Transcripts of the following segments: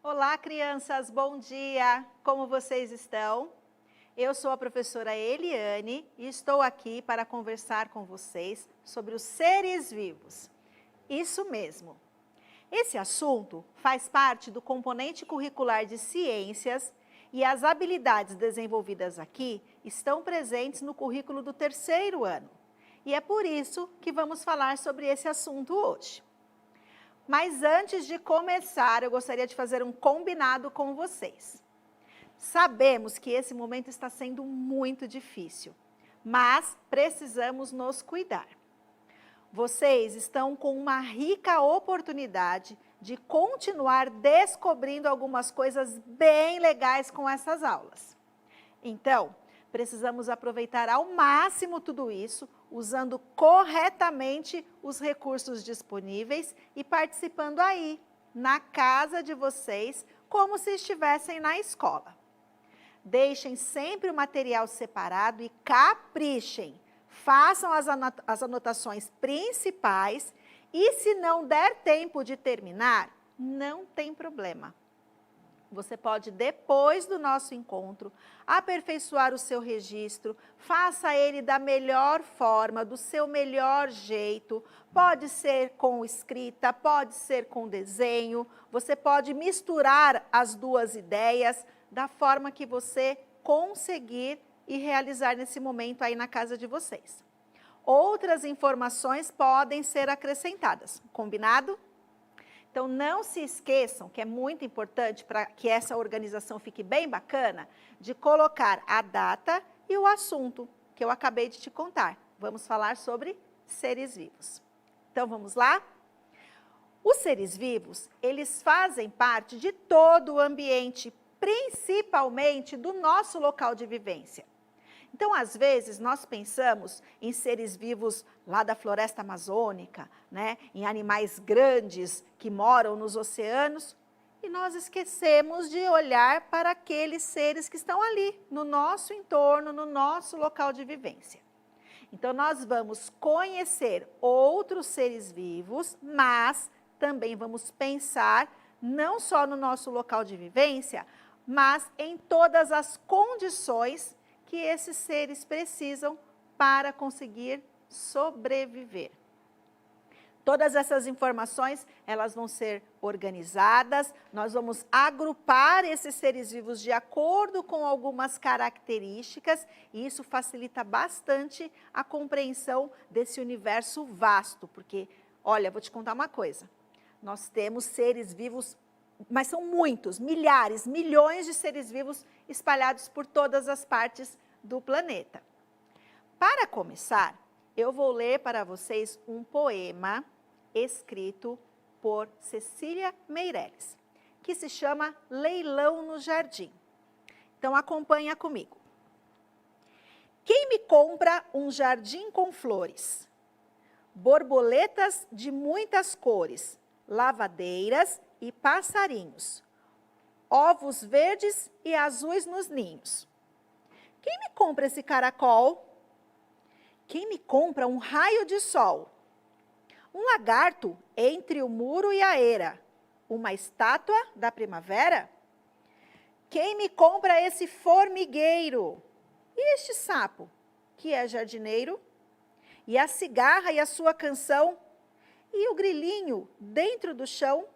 Olá, crianças, bom dia! Como vocês estão? Eu sou a professora Eliane e estou aqui para conversar com vocês sobre os seres vivos. Isso mesmo! Esse assunto faz parte do componente curricular de ciências e as habilidades desenvolvidas aqui estão presentes no currículo do terceiro ano. E é por isso que vamos falar sobre esse assunto hoje. Mas antes de começar, eu gostaria de fazer um combinado com vocês. Sabemos que esse momento está sendo muito difícil, mas precisamos nos cuidar. Vocês estão com uma rica oportunidade de continuar descobrindo algumas coisas bem legais com essas aulas. Então, precisamos aproveitar ao máximo tudo isso, usando corretamente os recursos disponíveis e participando aí, na casa de vocês, como se estivessem na escola. Deixem sempre o material separado e caprichem. Façam as anotações principais e, se não der tempo de terminar, não tem problema. Você pode, depois do nosso encontro, aperfeiçoar o seu registro, faça ele da melhor forma, do seu melhor jeito. Pode ser com escrita, pode ser com desenho, você pode misturar as duas ideias da forma que você conseguir e realizar nesse momento aí na casa de vocês. Outras informações podem ser acrescentadas, combinado? Então, não se esqueçam, que é muito importante para que essa organização fique bem bacana, de colocar a data e o assunto que eu acabei de te contar. Vamos falar sobre seres vivos. Então, vamos lá? Os seres vivos, eles fazem parte de todo o ambiente, principalmente do nosso local de vivência. Então, às vezes, nós pensamos em seres vivos lá da floresta amazônica, né? Em animais grandes que moram nos oceanos, e nós esquecemos de olhar para aqueles seres que estão ali, no nosso entorno, no nosso local de vivência. Então, nós vamos conhecer outros seres vivos, mas também vamos pensar não só no nosso local de vivência, mas em todas as condições que esses seres precisam para conseguir sobreviver. Todas essas informações, elas vão ser organizadas, nós vamos agrupar esses seres vivos de acordo com algumas características, e isso facilita bastante a compreensão desse universo vasto, porque, olha, vou te contar uma coisa, nós temos seres vivos, mas são muitos, milhares, milhões de seres vivos espalhados por todas as partes do planeta. Para começar, eu vou ler para vocês um poema escrito por Cecília Meirelles, que se chama Leilão no Jardim. Então, acompanha comigo. Quem me compra um jardim com flores, borboletas de muitas cores, lavadeiras e passarinhos, ovos verdes e azuis nos ninhos? Quem me compra esse caracol? Quem me compra um raio de sol? Um lagarto entre o muro e a eira? Uma estátua da primavera? Quem me compra esse formigueiro? E este sapo, que é jardineiro? E a cigarra e a sua canção? E o grilinho dentro do chão?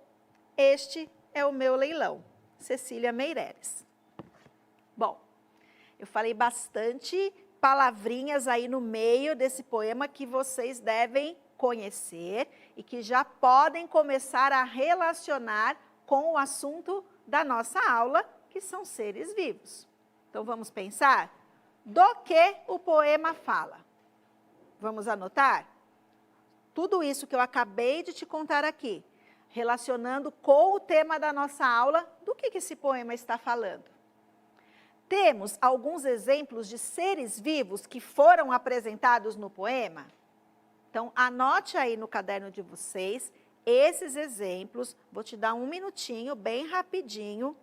Este é o meu leilão. Cecília Meirelles. Bom, eu falei bastante palavrinhas aí no meio desse poema que vocês devem conhecer e que já podem começar a relacionar com o assunto da nossa aula, que são seres vivos. Então, vamos pensar do que o poema fala. Vamos anotar? Tudo isso que eu acabei de te contar aqui, relacionando com o tema da nossa aula, do que esse poema está falando. Temos alguns exemplos de seres vivos que foram apresentados no poema. Então, anote aí no caderno de vocês esses exemplos. Vou te dar um minutinho, bem rapidinho.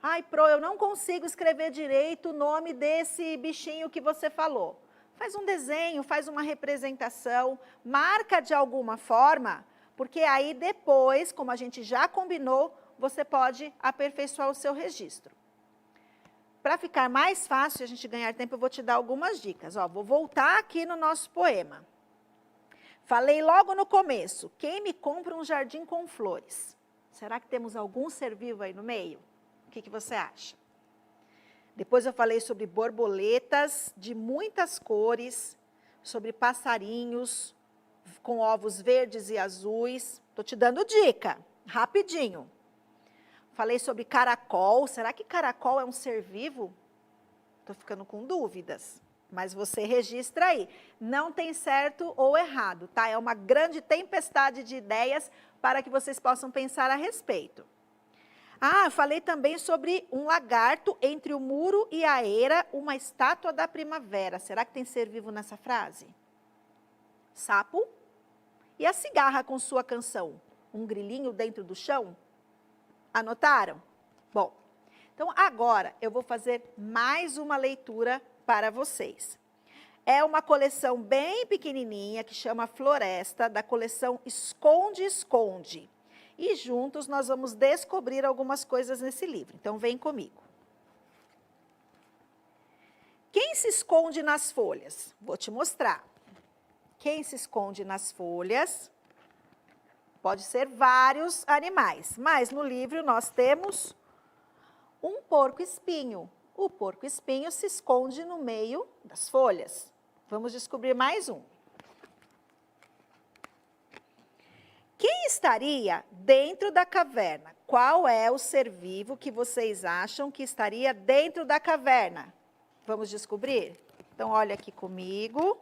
Ai, Pro, eu não consigo escrever direito o nome desse bichinho que você falou. Faz um desenho, faz uma representação, marca de alguma forma, porque aí depois, como a gente já combinou, você pode aperfeiçoar o seu registro. Para ficar mais fácil a gente ganhar tempo, eu vou te dar algumas dicas. Ó, vou voltar aqui no nosso poema. Falei logo no começo, quem me compra um jardim com flores? Será que temos algum ser vivo aí no meio? O que você acha? Depois eu falei sobre borboletas de muitas cores, sobre passarinhos com ovos verdes e azuis. Estou te dando dica, rapidinho. Falei sobre caracol. Será que caracol é um ser vivo? Estou ficando com dúvidas, mas você registra aí. Não tem certo ou errado, tá? É uma grande tempestade de ideias para que vocês possam pensar a respeito. Ah, falei também sobre um lagarto entre o muro e a eira, uma estátua da primavera. Será que tem ser vivo nessa frase? Sapo? E a cigarra com sua canção? Um grilinho dentro do chão? Anotaram? Bom, então agora eu vou fazer mais uma leitura para vocês. É uma coleção bem pequenininha que chama Floresta, da coleção Esconde, Esconde. E juntos nós vamos descobrir algumas coisas nesse livro. Então, vem comigo. Quem se esconde nas folhas? Vou te mostrar. Quem se esconde nas folhas? Pode ser vários animais, mas no livro nós temos um porco-espinho. O porco-espinho se esconde no meio das folhas. Vamos descobrir mais um. Quem estaria dentro da caverna? Qual é o ser vivo que vocês acham que estaria dentro da caverna? Vamos descobrir? Então, olha aqui comigo.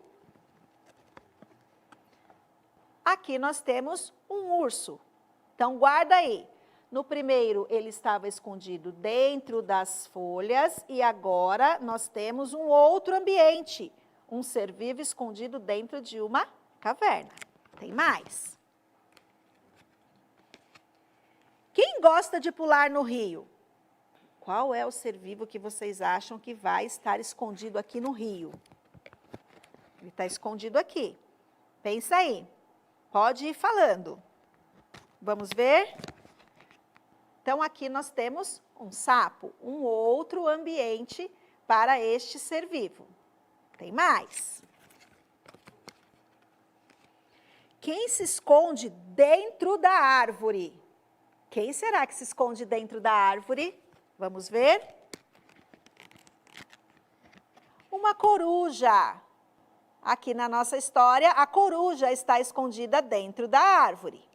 Aqui nós temos um urso. Então, guarda aí. No primeiro, ele estava escondido dentro das folhas e agora nós temos um outro ambiente. Um ser vivo escondido dentro de uma caverna. Tem mais. Quem gosta de pular no rio? Qual é o ser vivo que vocês acham que vai estar escondido aqui no rio? Ele está escondido aqui. Pensa aí. Pode ir falando. Vamos ver? Então, aqui nós temos um sapo, um outro ambiente para este ser vivo. Tem mais. Quem se esconde dentro da árvore? Quem será que se esconde dentro da árvore? Vamos ver? Uma coruja. Aqui na nossa história, a coruja está escondida dentro da árvore.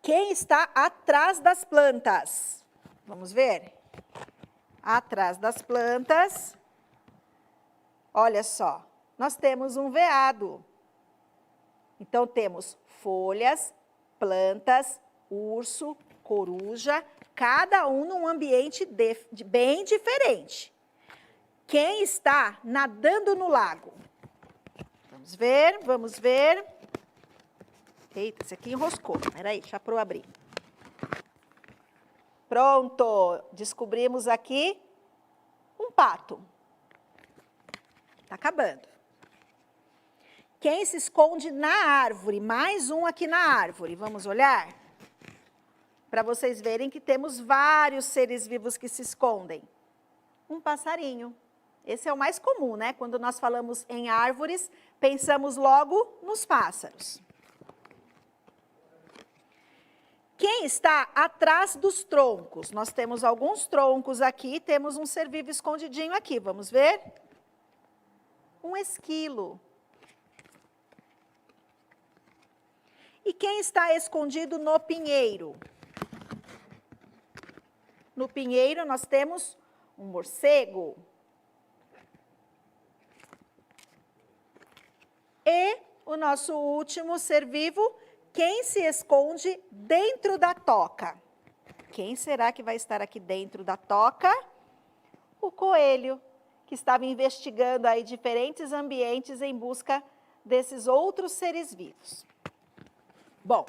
Quem está atrás das plantas? Vamos ver? Atrás das plantas, olha só, nós temos um veado. Então, temos folhas, plantas, urso, coruja, cada um num ambiente bem diferente. Quem está nadando no lago? Vamos ver, vamos ver. Eita, esse aqui enroscou. Peraí, deixa eu abrir. Pronto, descobrimos aqui um pato. Está acabando. Quem se esconde na árvore? Mais um aqui na árvore. Vamos olhar? Para vocês verem que temos vários seres vivos que se escondem. Um passarinho. Esse é o mais comum, né? Quando nós falamos em árvores, pensamos logo nos pássaros. Quem está atrás dos troncos? Nós temos alguns troncos aqui, temos um ser vivo escondidinho aqui. Vamos ver? Um esquilo. E quem está escondido no pinheiro? No pinheiro nós temos um morcego. E o nosso último ser vivo, quem se esconde dentro da toca? Quem será que vai estar aqui dentro da toca? O coelho, que estava investigando aí diferentes ambientes em busca desses outros seres vivos. Bom,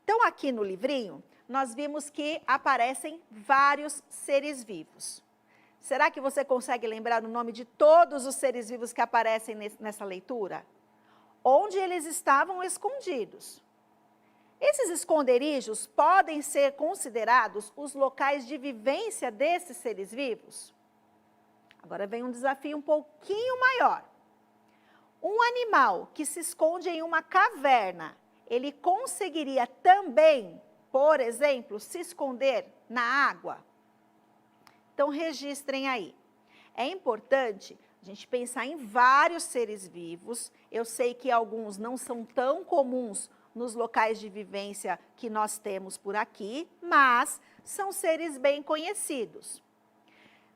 então aqui no livrinho, nós vimos que aparecem vários seres vivos. Será que você consegue lembrar o nome de todos os seres vivos que aparecem nessa leitura? Onde eles estavam escondidos? Esses esconderijos podem ser considerados os locais de vivência desses seres vivos? Agora vem um desafio um pouquinho maior. Um animal que se esconde em uma caverna, ele conseguiria também, por exemplo, se esconder na água? Então, registrem aí. É importante a gente pensar em vários seres vivos. Eu sei que alguns não são tão comuns nos locais de vivência que nós temos por aqui, mas são seres bem conhecidos.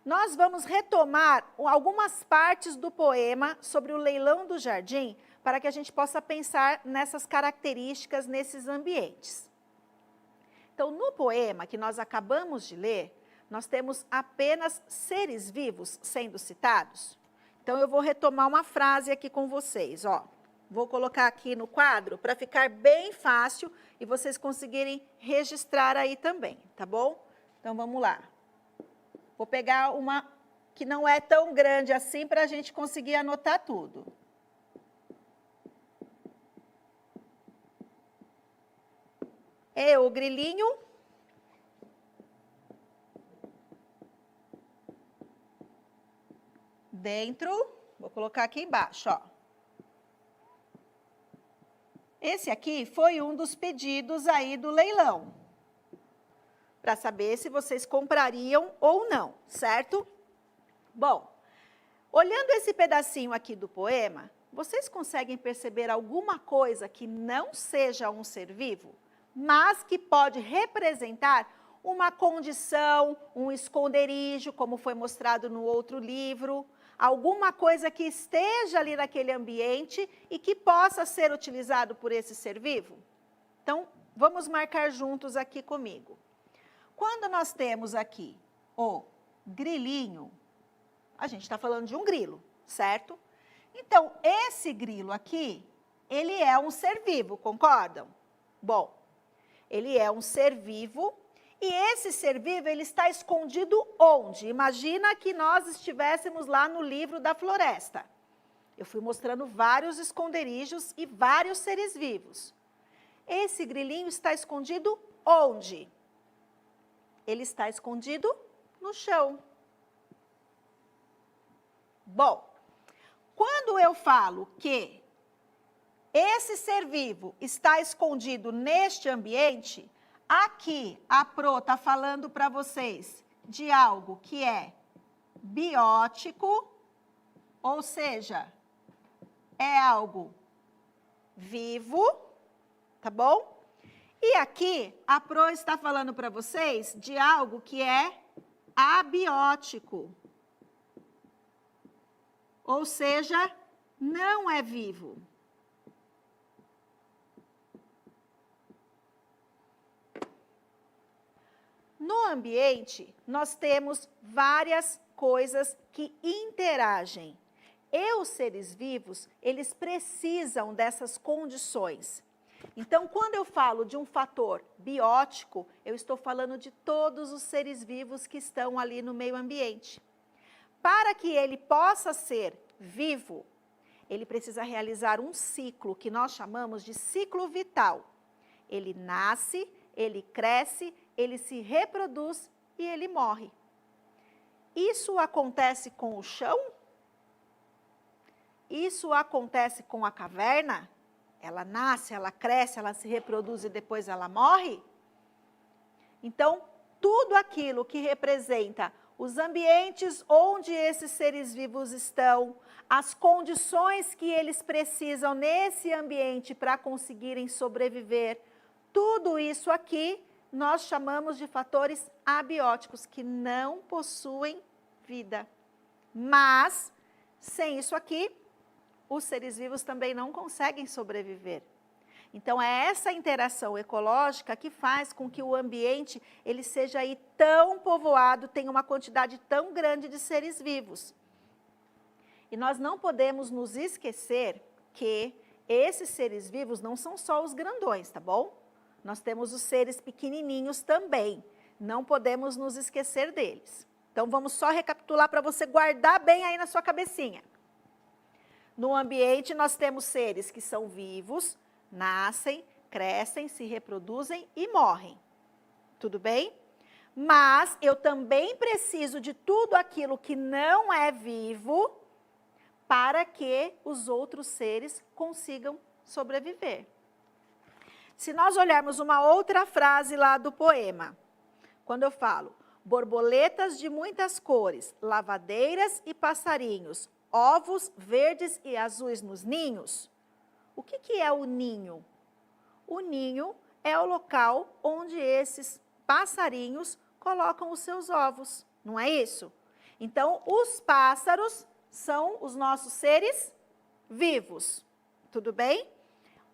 Nós vamos retomar algumas partes do poema sobre o leilão do jardim para que a gente possa pensar nessas características, nesses ambientes. Então, no poema que nós acabamos de ler, nós temos apenas seres vivos sendo citados. Então, eu vou retomar uma frase aqui com vocês, ó. Vou colocar aqui no quadro para ficar bem fácil e vocês conseguirem registrar aí também, tá bom? Então, vamos lá. Vou pegar uma que não é tão grande assim para a gente conseguir anotar tudo. O grilinho. Dentro, vou colocar aqui embaixo, ó. Esse aqui foi um dos pedidos aí do leilão, para saber se vocês comprariam ou não, certo? Bom, olhando esse pedacinho aqui do poema, vocês conseguem perceber alguma coisa que não seja um ser vivo, mas que pode representar uma condição, um esconderijo, como foi mostrado no outro livro, alguma coisa que esteja ali naquele ambiente e que possa ser utilizado por esse ser vivo? Então, vamos marcar juntos aqui comigo. Quando nós temos aqui o grilinho, a gente está falando de um grilo, certo? Então, esse grilo aqui, ele é um ser vivo, concordam? Bom, ele é um ser vivo. E esse ser vivo, ele está escondido onde? Imagina que nós estivéssemos lá no livro da floresta. Eu fui mostrando vários esconderijos e vários seres vivos. Esse grilinho está escondido onde? Ele está escondido no chão. Bom, quando eu falo que esse ser vivo está escondido neste ambiente, aqui, a Pro está falando para vocês de algo que é biótico, ou seja, é algo vivo, tá bom? E aqui, a Pro está falando para vocês de algo que é abiótico, ou seja, não é vivo. No ambiente, nós temos várias coisas que interagem. E os seres vivos, eles precisam dessas condições. Então, quando eu falo de um fator biótico, eu estou falando de todos os seres vivos que estão ali no meio ambiente. Para que ele possa ser vivo, ele precisa realizar um ciclo que nós chamamos de ciclo vital. Ele nasce, ele cresce, ele se reproduz e ele morre. Isso acontece com o chão? Isso acontece com a caverna? Ela nasce, ela cresce, ela se reproduz e depois ela morre? Então, tudo aquilo que representa os ambientes onde esses seres vivos estão, as condições que eles precisam nesse ambiente para conseguirem sobreviver, tudo isso aqui nós chamamos de fatores abióticos, que não possuem vida. Mas, sem isso aqui, os seres vivos também não conseguem sobreviver. Então, é essa interação ecológica que faz com que o ambiente ele seja aí tão povoado, tenha uma quantidade tão grande de seres vivos. E nós não podemos nos esquecer que esses seres vivos não são só os grandões, tá bom? Nós temos os seres pequenininhos também, não podemos nos esquecer deles. Então, vamos só recapitular para você guardar bem aí na sua cabecinha. No ambiente, nós temos seres que são vivos, nascem, crescem, se reproduzem e morrem. Tudo bem? Mas eu também preciso de tudo aquilo que não é vivo para que os outros seres consigam sobreviver. Se nós olharmos uma outra frase lá do poema, quando eu falo borboletas de muitas cores, lavadeiras e passarinhos, ovos verdes e azuis nos ninhos, o que é o ninho? O ninho é o local onde esses passarinhos colocam os seus ovos, não é isso? Então, os pássaros são os nossos seres vivos, tudo bem?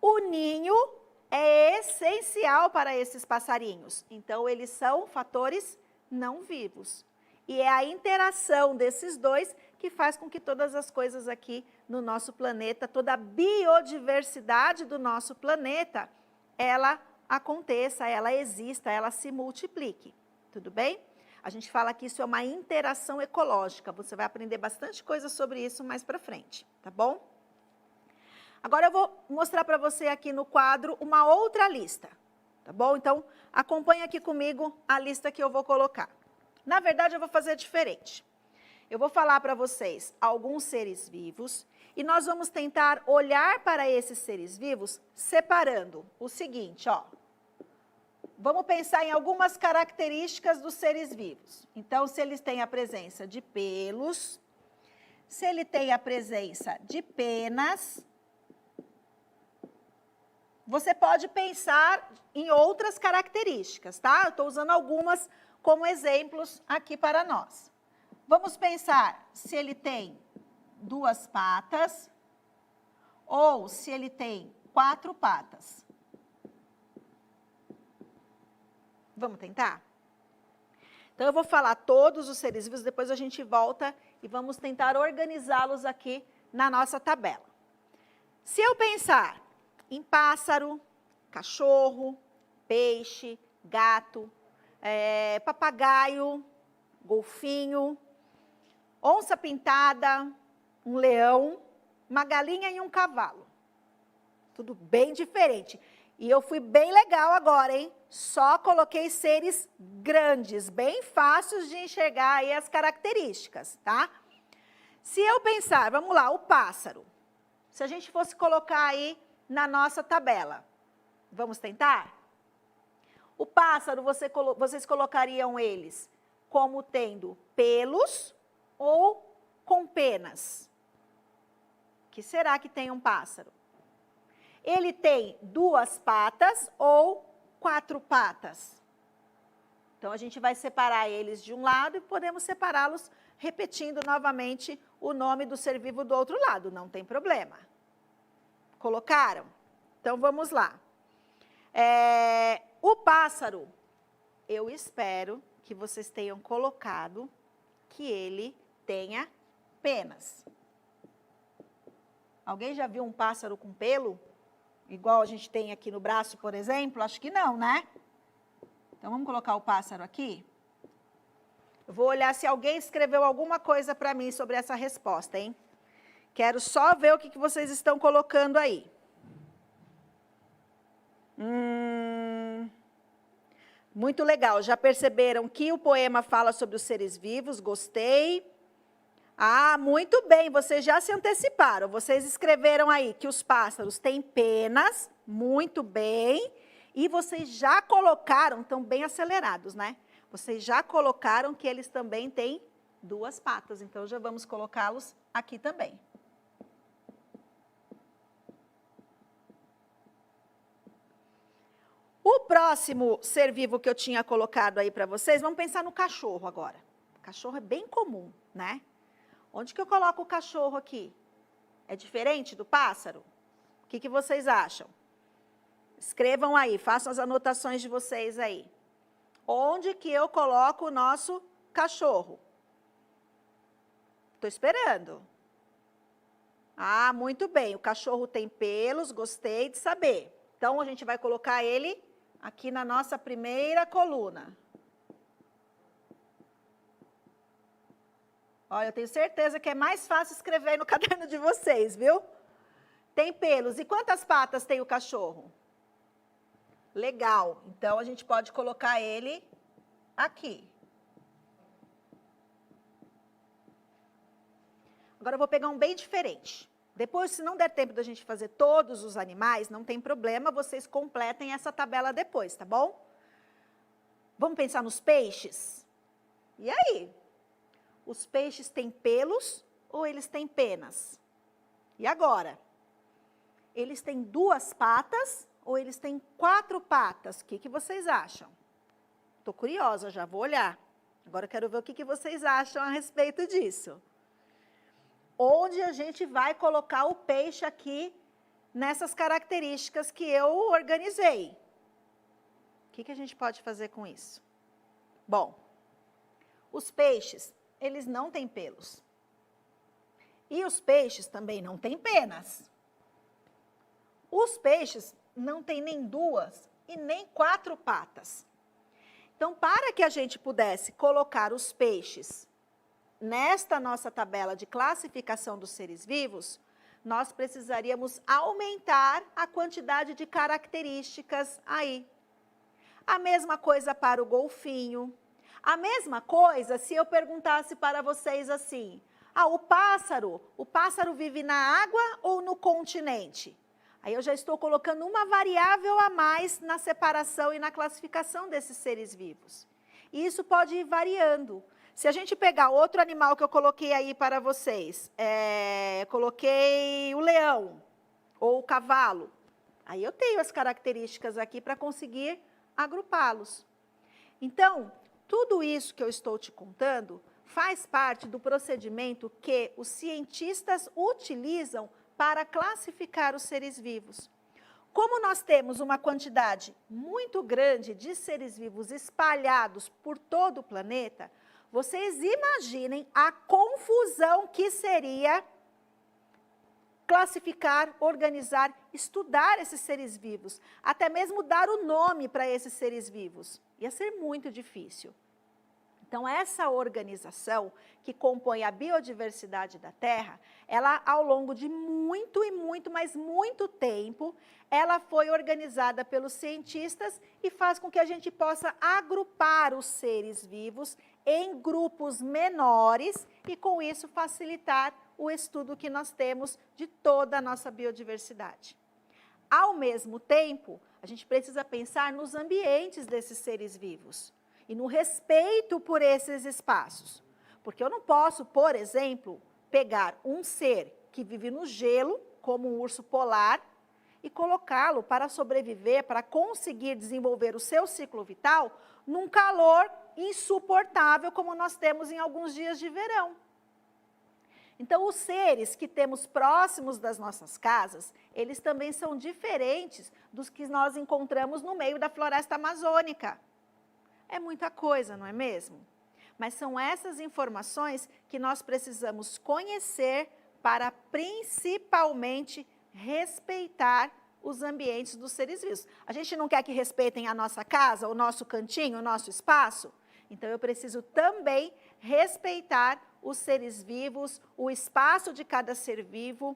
O ninho é essencial para esses passarinhos, então eles são fatores não vivos. E é a interação desses dois que faz com que todas as coisas aqui no nosso planeta, toda a biodiversidade do nosso planeta, ela aconteça, ela exista, ela se multiplique. Tudo bem? A gente fala que isso é uma interação ecológica. Você vai aprender bastante coisa sobre isso mais para frente, tá bom? Agora eu vou mostrar para você aqui no quadro uma outra lista, tá bom? Então, acompanha aqui comigo a lista que eu vou colocar. Na verdade, eu vou fazer diferente. Eu vou falar para vocês alguns seres vivos e nós vamos tentar olhar para esses seres vivos separando o seguinte, ó. Vamos pensar em algumas características dos seres vivos. Então, se eles têm a presença de pelos, se ele tem a presença de penas, você pode pensar em outras características, tá? Eu estou usando algumas como exemplos aqui para nós. Vamos pensar se ele tem 2 patas ou se ele tem 4 patas. Vamos tentar? Então, eu vou falar todos os seres vivos, depois a gente volta e vamos tentar organizá-los aqui na nossa tabela. Se eu pensar em pássaro, cachorro, peixe, gato, papagaio, golfinho, onça pintada, um leão, uma galinha e um cavalo. Tudo bem diferente. E eu fui bem legal agora, hein? Só coloquei seres grandes, bem fáceis de enxergar aí as características, tá? Se eu pensar, vamos lá, o pássaro. Se a gente fosse colocar aí na nossa tabela, vamos tentar? O pássaro, vocês colocariam eles como tendo pelos ou com penas? O que será que tem um pássaro? Ele tem 2 patas ou 4 patas? Então, a gente vai separar eles de um lado e podemos separá-los repetindo novamente o nome do ser vivo do outro lado, não tem problema. Colocaram? Então, vamos lá. O pássaro, eu espero que vocês tenham colocado que ele tenha penas. Alguém já viu um pássaro com pelo? Igual a gente tem aqui no braço, por exemplo? Acho que não, né? Então, vamos colocar o pássaro aqui? Eu vou olhar se alguém escreveu alguma coisa para mim sobre essa resposta, hein? Quero só ver o que vocês estão colocando aí. Muito legal. Já perceberam que o poema fala sobre os seres vivos? Gostei. Ah, muito bem, vocês já se anteciparam. Vocês escreveram aí que os pássaros têm penas, muito bem. E vocês já colocaram, estão bem acelerados, né? Vocês já colocaram que eles também têm 2 patas. Então, já vamos colocá-los aqui também. O próximo ser vivo que eu tinha colocado aí para vocês, vamos pensar no cachorro agora. O cachorro é bem comum, né? Onde que eu coloco o cachorro aqui? É diferente do pássaro? O que vocês acham? Escrevam aí, façam as anotações de vocês aí. Onde que eu coloco o nosso cachorro? Estou esperando. Ah, muito bem, o cachorro tem pelos, gostei de saber. Então, a gente vai colocar ele aqui na nossa primeira coluna. Olha, eu tenho certeza que é mais fácil escrever no caderno de vocês, viu? Tem pelos. E quantas patas tem o cachorro? Legal. Então, a gente pode colocar ele aqui. Agora, eu vou pegar um bem diferente. Depois, se não der tempo da gente fazer todos os animais, não tem problema, vocês completem essa tabela depois, tá bom? Vamos pensar nos peixes? E aí? Os peixes têm pelos ou eles têm penas? E agora? Eles têm 2 patas ou eles têm 4 patas? O que vocês acham? Estou curiosa, já vou olhar. Agora eu quero ver o que vocês acham a respeito disso. Onde a gente vai colocar o peixe aqui nessas características que eu organizei? O que a gente pode fazer com isso? Bom, os peixes, eles não têm pelos. E os peixes também não têm penas. Os peixes não têm nem 2 e nem 4 patas. Então, para que a gente pudesse colocar os peixes nesta nossa tabela de classificação dos seres vivos, nós precisaríamos aumentar a quantidade de características aí. A mesma coisa para o golfinho. A mesma coisa se eu perguntasse para vocês assim, o pássaro vive na água ou no continente? Aí eu já estou colocando uma variável a mais na separação e na classificação desses seres vivos. E isso pode ir variando. Se a gente pegar outro animal que eu coloquei aí para vocês, coloquei o leão ou o cavalo, aí eu tenho as características aqui para conseguir agrupá-los. Então, tudo isso que eu estou te contando faz parte do procedimento que os cientistas utilizam para classificar os seres vivos. Como nós temos uma quantidade muito grande de seres vivos espalhados por todo o planeta, vocês imaginem a confusão que seria classificar, organizar, estudar esses seres vivos, até mesmo dar o nome para esses seres vivos. Ia ser muito difícil. Então, essa organização que compõe a biodiversidade da Terra, ela, ao longo de muito tempo, ela foi organizada pelos cientistas e faz com que a gente possa agrupar os seres vivos em grupos menores e, com isso, facilitar o estudo que nós temos de toda a nossa biodiversidade. Ao mesmo tempo, a gente precisa pensar nos ambientes desses seres vivos e no respeito por esses espaços. Porque eu não posso, por exemplo, pegar um ser que vive no gelo, como um urso polar, e colocá-lo para sobreviver, para conseguir desenvolver o seu ciclo vital, num calor insuportável, como nós temos em alguns dias de verão. Então, os seres que temos próximos das nossas casas, eles também são diferentes dos que nós encontramos no meio da floresta amazônica. É muita coisa, não é mesmo? Mas são essas informações que nós precisamos conhecer para, principalmente, respeitar os ambientes dos seres vivos. A gente não quer que respeitem a nossa casa, o nosso cantinho, o nosso espaço? Então, eu preciso também respeitar os seres vivos, o espaço de cada ser vivo.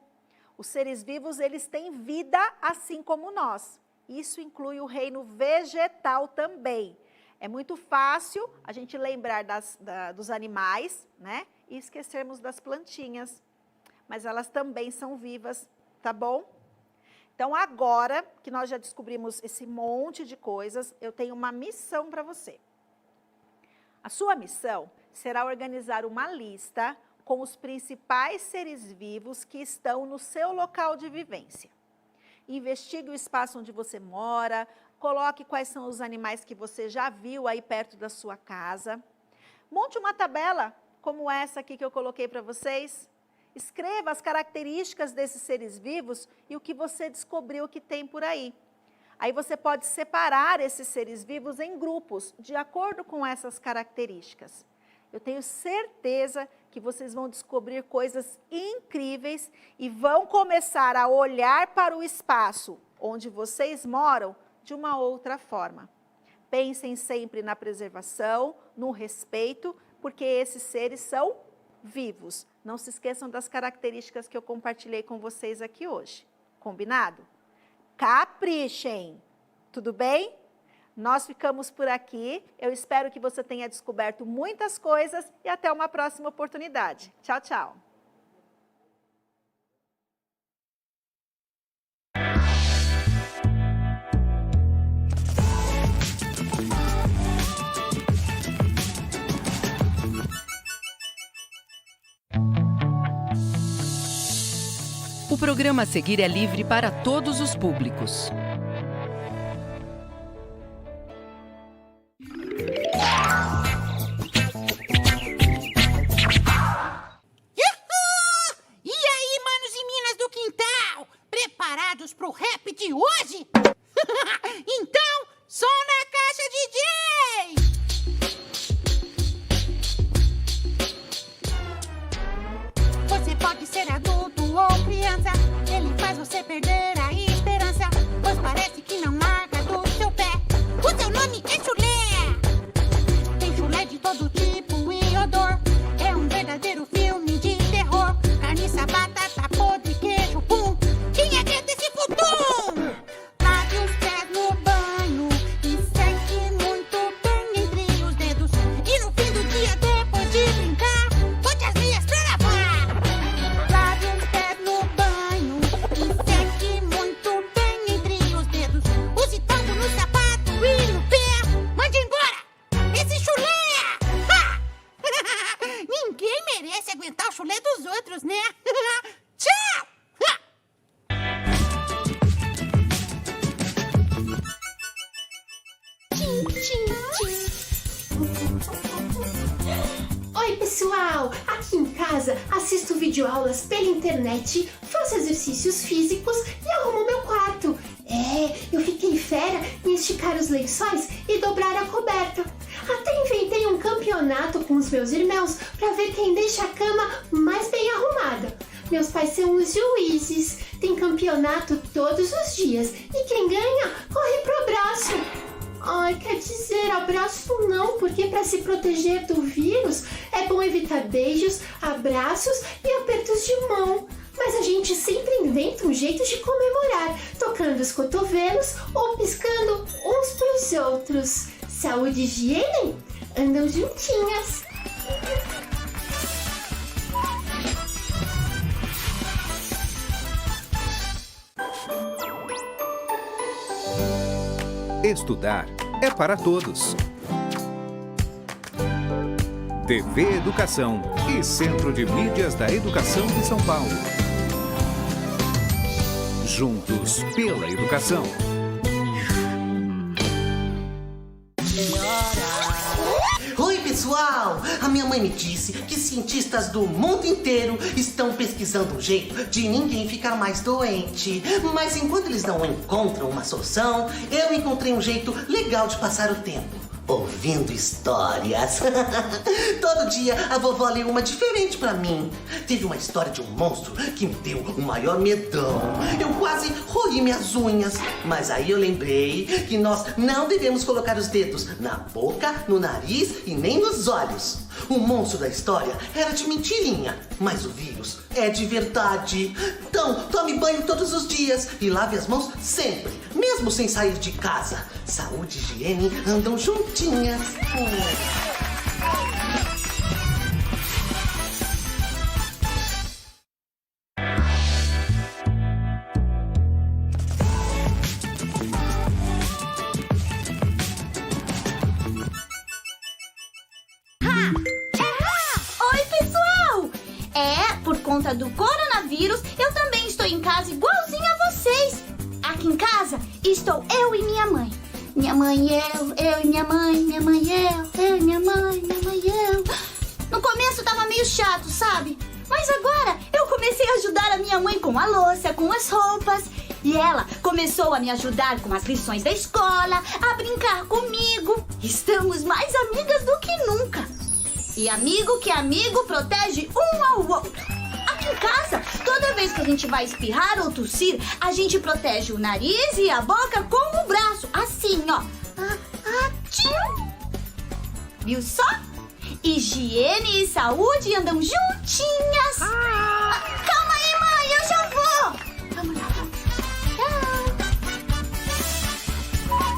Os seres vivos, eles têm vida assim como nós. Isso inclui o reino vegetal também. É muito fácil a gente lembrar dos animais, né? E esquecermos das plantinhas. Mas elas também são vivas, tá bom? Então, agora que nós já descobrimos esse monte de coisas, eu tenho uma missão para você. A sua missão será organizar uma lista com os principais seres vivos que estão no seu local de vivência. Investigue o espaço onde você mora, coloque quais são os animais que você já viu aí perto da sua casa. Monte uma tabela como essa aqui que eu coloquei para vocês. Escreva as características desses seres vivos e o que você descobriu que tem por aí. Aí você pode separar esses seres vivos em grupos, de acordo com essas características. Eu tenho certeza que vocês vão descobrir coisas incríveis e vão começar a olhar para o espaço onde vocês moram de uma outra forma. Pensem sempre na preservação, no respeito, porque esses seres são vivos. Não se esqueçam das características que eu compartilhei com vocês aqui hoje. Combinado? Caprichem! Tudo bem? Nós ficamos por aqui. Eu espero que você tenha descoberto muitas coisas e até uma próxima oportunidade. Tchau, tchau. O programa a seguir é livre para todos os públicos. E aí, manos e minas do quintal? Preparados pro rap de hoje? Então, som na caixa, DJ! Você pode ser adulto ou criança, ele faz você perder a esperança, pois parece que não larga do seu pé. O seu nome é chulé! Tem chulé de todo tipo e odor, é um verdadeiro filme de terror. Carniça, batata podre, queijo, pum, quem aguenta esse futum? Lave os pés no banho e seque muito bem entre os dedos, e no fim do dia, depois de brincar, bote as meias pra lavar. Lave os pés no banho e seque muito bem entre os dedos, use tanto no sapato e no pé. Mande embora esse chulé! Ha! Ninguém merece aguentar o chulé dos outros, né? Tchau! Ha! Oi, pessoal! Aqui em casa assisto videoaulas pela internet, faço exercícios físicos e arrumo meu quarto. Eu fiquei fera em esticar os lençóis e dobrar a coberta. Até inventei um campeonato com os meus irmãos para ver quem deixa a cama mais bem arrumada. Meus pais são os juízes, tem campeonato todos os dias e quem ganha corre pro abraço. Ai, quer dizer, abraço não, porque para se proteger do vírus é bom evitar beijos, abraços e apertos de mão. Mas a gente sempre inventa um jeito de comemorar, tocando os cotovelos ou piscando uns pros outros. Saúde e higiene andam juntinhas. Estudar é para todos. TV Educação e Centro de Mídias da Educação de São Paulo. Juntos pela educação. Oi, pessoal! A minha mãe me disse que cientistas do mundo inteiro estão pesquisando um jeito de ninguém ficar mais doente. Mas enquanto eles não encontram uma solução, eu encontrei um jeito legal de passar o tempo. Ouvindo histórias. Todo dia a vovó lê uma diferente pra mim. Teve uma história de um monstro que me deu o maior medão. Eu quase roí minhas unhas. Mas aí eu lembrei que nós não devemos colocar os dedos na boca, no nariz e nem nos olhos. O monstro da história era de mentirinha, mas o vírus é de verdade. Então, tome banho todos os dias e lave as mãos sempre, mesmo sem sair de casa. Saúde e higiene andam juntinhas. Por conta do coronavírus, eu também estou em casa igualzinho a vocês. Aqui em casa estou eu e minha mãe. Minha mãe e eu e minha mãe, minha mãe e eu e minha mãe e eu. No começo tava meio chato, sabe? Mas agora eu comecei a ajudar a minha mãe com a louça, com as roupas. E ela começou a me ajudar com as lições da escola, a brincar comigo. Estamos mais amigas do que nunca. E amigo que amigo protege um ao outro. Aqui em casa, toda vez que a gente vai espirrar ou tossir, a gente protege o nariz e a boca com o braço. Assim, ó. Tchim. Viu só? Higiene e saúde andam juntinhas. Calma aí, mãe, eu já vou. Vamos lá. Tchau.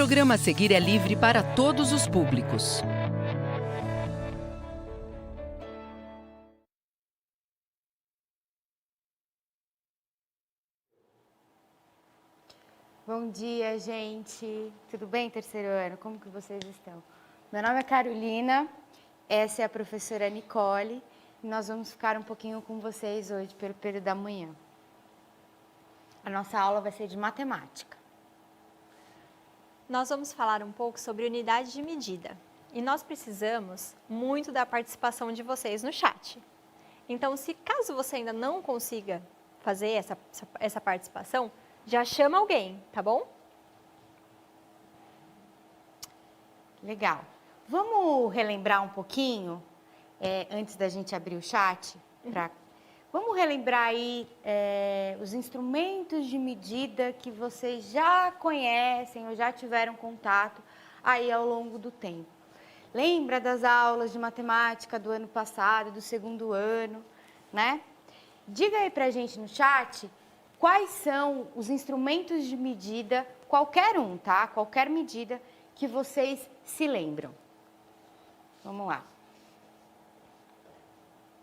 programa a seguir é livre para todos os públicos. Bom dia, gente. Tudo bem, terceiro ano? Como que vocês estão? Meu nome é Carolina, essa é a professora Nicole e nós vamos ficar um pouquinho com vocês hoje pelo período da manhã. A nossa aula vai ser de matemática. Nós vamos falar um pouco sobre unidade de medida e nós precisamos muito da participação de vocês no chat. Então, se caso você ainda não consiga fazer essa participação, já chama alguém, tá bom? Legal. Vamos relembrar um pouquinho, antes da gente abrir o chat? Vamos relembrar aí os instrumentos de medida que vocês já conhecem ou já tiveram contato aí ao longo do tempo. Lembra das aulas de matemática do ano passado, do segundo ano, né? Diga aí pra gente no chat quais são os instrumentos de medida, qualquer um, tá? Qualquer medida que vocês se lembram. Vamos lá.